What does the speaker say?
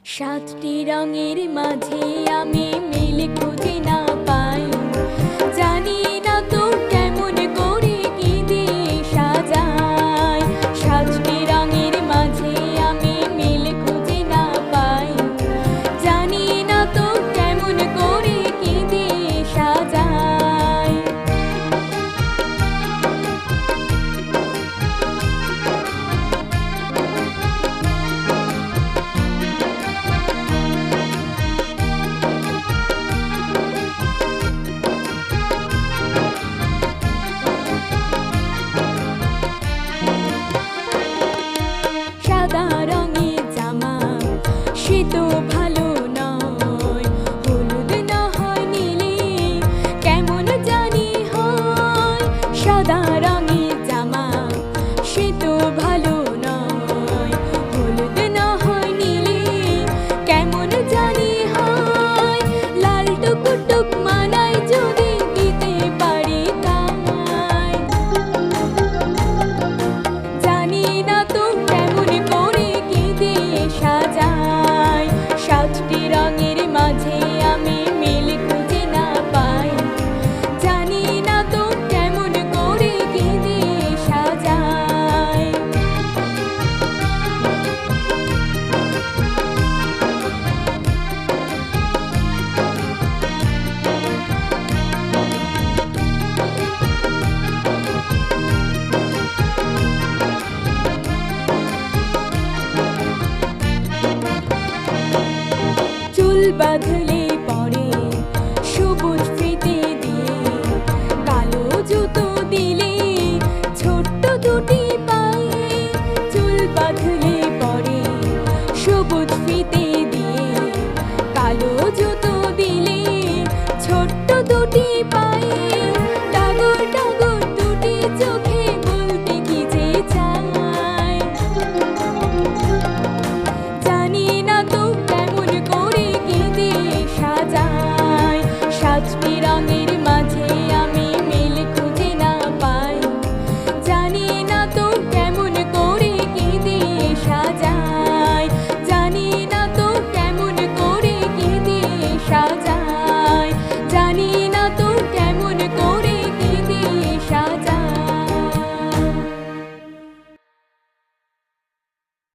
সাতটি রঙের মাঝে আমি মিল খুঁজে না পাই, জানি না তো কেমন করে কি দিয়ে সাজাই। সাতটি রঙের মাঝে আমি মিল খুঁজে না পাই, জানি না তো কেমন করে কি দিয়ে সাজাই। সাদা রঙের জামা সে তো ভালো নয়, হলুদ না হয় নীলে কেমন জানি হয়। সাদা রঙের জামা সে তো ভালো নয়, হলুদ না হয় নীলে কেমন জানি হয়। লাল টুকটুক মানায় যদি দিতে পারি তাই, জানি না তো কেমন করে কি দিয়ে সাজাই। সাতটি রঙের মাঝে আমি মিল খুঁজে না পাই, জানি না তো কেমন করে কি দিয়ে সাজাই। চুল বাঁধলে পরে সবুজ ফিতে দিয়ে, কালো জুতো দিলে ছোট্ট দুটি পায়ে। চুল বাঁধলে পরে সবুজ ফিতে দিয়ে, কালো জুতো দিলে ছোট্ট দুটি পায়ে। ডাগর ডাগর দুটি চোখে বলতে কি যে চাই, জানি না তো কেমন করে কি দিয়ে সাজাই। সাতটি রঙের